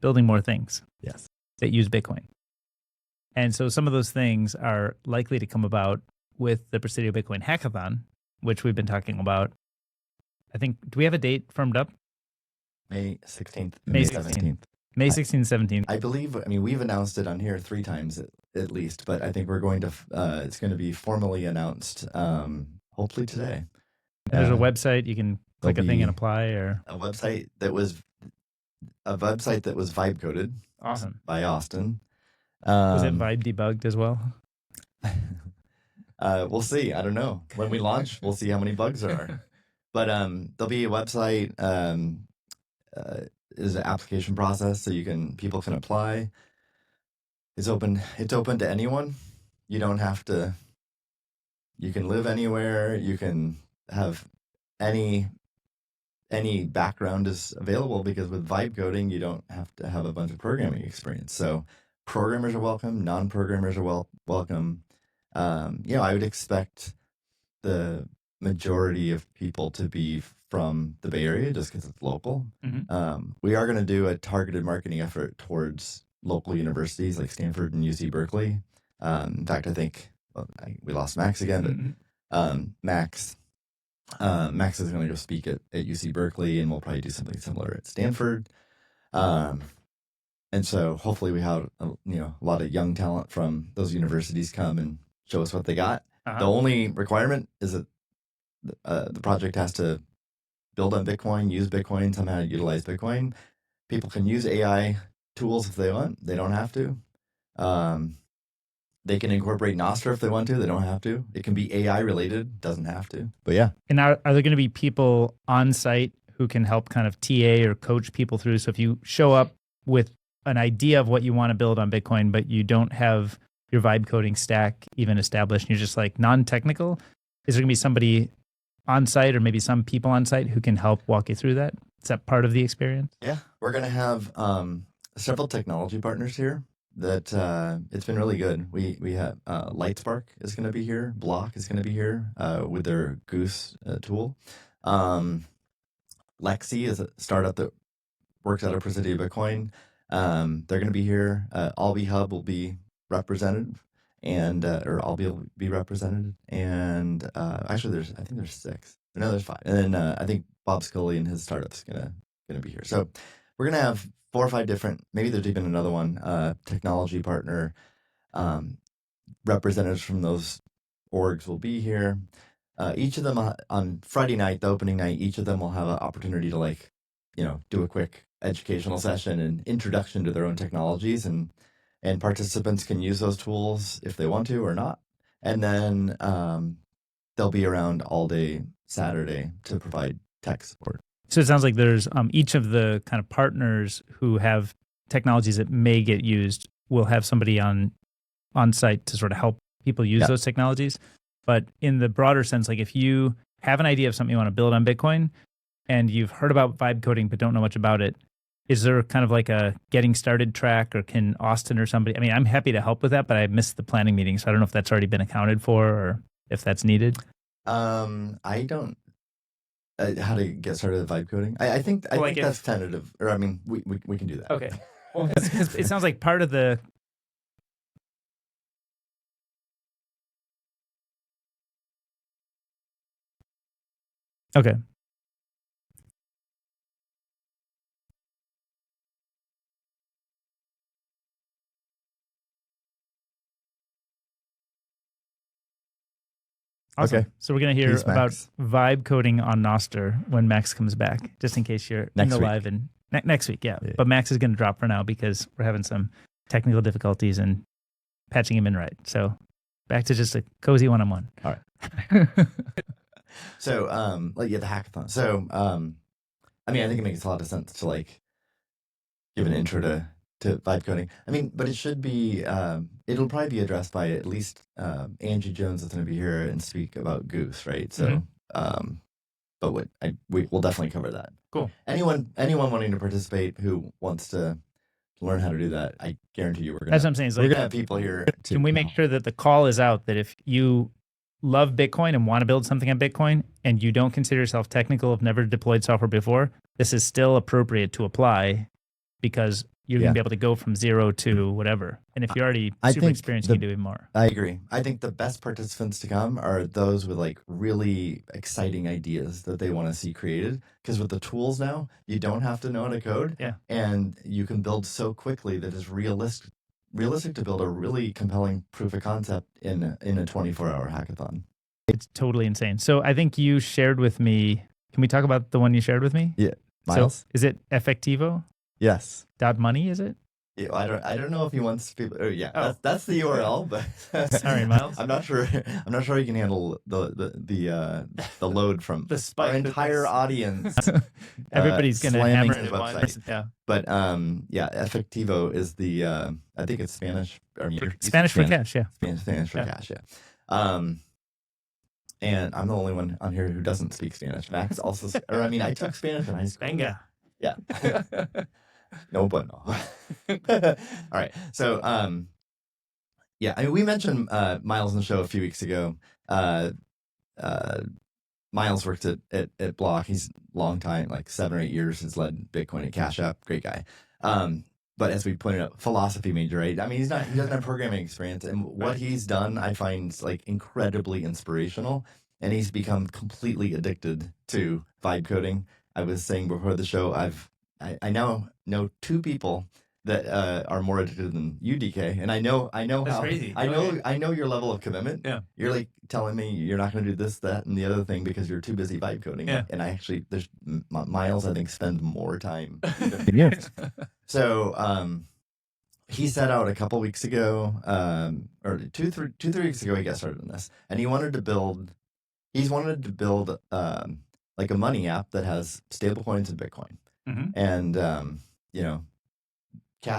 building more things Yes. that use Bitcoin. And so some of those things are likely to come about with the Presidio Bitcoin Hackathon, which we've been talking about. I think, do we have a date firmed up? May 16th, May May 16th. 17th. May 16th, 17th. I believe, we've announced it on here 3 times at least, but I think we're going to, it's going to be formally announced, hopefully today. There's a website, you can click a thing and apply, or a website that was vibe coded. Awesome. By Austin. Was it vibe debugged as well? We'll see. I don't know. When we launch, we'll see how many bugs there are. But there'll be a website, is an application process so people can apply. It's open to anyone. You don't have to, you can live anywhere, you can have any background is available, because with vibe coding, you don't have to have a bunch of programming experience. So programmers are welcome, non-programmers are welcome. I would expect the majority of people to be from the Bay Area just because it's local. Mm-hmm. We are going to do a targeted marketing effort towards local universities like Stanford and UC Berkeley. In fact, I think we lost Max again, but Max is going to go speak at UC Berkeley, and we'll probably do something similar at Stanford. And so hopefully we have a lot of young talent from those universities come and show us what they got. The only requirement is that the project has to build on Bitcoin, use Bitcoin, somehow utilize Bitcoin. People can use AI tools if they want. They don't have to. They can incorporate Nostr if they want to. They don't have to. It can be AI related. Doesn't have to. But yeah. And are there going to be people on site who can help kind of TA or coach people through? So if you show up with an idea of what you want to build on Bitcoin, but you don't have your vibe coding stack even established, and you're just like non-technical, is there going to be somebody on site or maybe some people on site who can help walk you through that? Is that part of the experience? Yeah. We're going to have several technology partners here that it's been really good. We have Lightspark is going to be here. Block is going to be here with their Goose tool. Lexi is a startup that works out of Presidio Bitcoin. They're going to be here. Albi Hub will be represented, and or Albi will be represented. And actually, I think there's 6. No, there's 5. And then I think Bob Scully and his startup's gonna be here. So we're gonna have 4 or 5 different. Maybe there's even another one. Technology partner representatives from those orgs will be here. Each of them on Friday night, the opening night, each of them will have an opportunity to do a quick educational session and introduction to their own technologies, and participants can use those tools if they want to or not. And then they'll be around all day Saturday to provide tech support. So it sounds like there's each of the kind of partners who have technologies that may get used will have somebody on site to sort of help people use those technologies. But in the broader sense, like if you have an idea of something you want to build on Bitcoin and you've heard about vibe coding but don't know much about it, is there kind of like a getting started track, or can Austin or somebody, I mean, I'm happy to help with that, but I missed the planning meeting, so I don't know if that's already been accounted for or if that's needed. I don't, how to get started with vibe coding. I think that's tentative, or I mean, we can do that. Okay. Well, because it sounds like part of the, okay. Awesome. Okay. So we're going to hear about vibe coding on Nostr when Max comes back, just in case you're in the live and next week. Yeah. But Max is going to drop for now because we're having some technical difficulties and patching him in right. So back to just a cozy one-on-one. All right. So, the hackathon. So, I think it makes a lot of sense to give an intro to vibe coding. But it should be, it'll probably be addressed by at least Angie Jones is going to be here and speak about Goose, right? So, but we'll definitely cover that. Cool. Anyone wanting to participate who wants to learn how to do that, I guarantee you that's what I'm saying. We're going to have people here. Can we make sure that the call is out that if you love Bitcoin and want to build something on Bitcoin and you don't consider yourself technical, have never deployed software before, this is still appropriate to apply because you're going to be able to go from 0 to whatever. And if you're already super experienced, you can do even more. I agree. I think the best participants to come are those with like really exciting ideas that they want to see created. Because with the tools now, you don't have to know how to code. Yeah. And you can build so quickly that it's realistic to build a really compelling proof of concept in a 24-hour hackathon. It's totally insane. So I think you shared with me, can we talk about the one you shared with me? Yeah. Miles? So is it Effectivo? Yes. .money, is it? Yeah, I don't know if he wants people. Oh, yeah, that's the URL. But sorry, Miles. I'm not sure he can handle the load from our entire audience. Everybody's gonna hammer it his at website. once. Yeah. But Effectivo is the I think it's Spanish. Spanish for cash. Yeah. Spanish for cash. Yeah. And I'm the only one on here who doesn't speak Spanish. Max also, or I mean, I took Spanish in high school. Venga. Yeah. No bueno. All right. So, yeah, I mean, we mentioned Miles on the show a few weeks ago. Miles worked at Block. He's a long time, like 7 or 8 years, has led Bitcoin at Cash App. Great guy. But as we pointed out, philosophy major, right? I mean, he doesn't have programming experience, and what he's done, I find like incredibly inspirational. And he's become completely addicted to vibe coding. I was saying before the show, I now know 2 people that are more addicted than you, DK. And I know That's how crazy. I know your level of commitment. Yeah. You're like telling me you're not going to do this, that, and the other thing because you're too busy vibe coding. Yeah. And I actually, there's Miles, I think, spends more time than you. So he set out a couple weeks ago, or 2-3 weeks ago, he got started on this, and he wanted to build like a money app that has stable coins and Bitcoin. Mm-hmm. And, you know,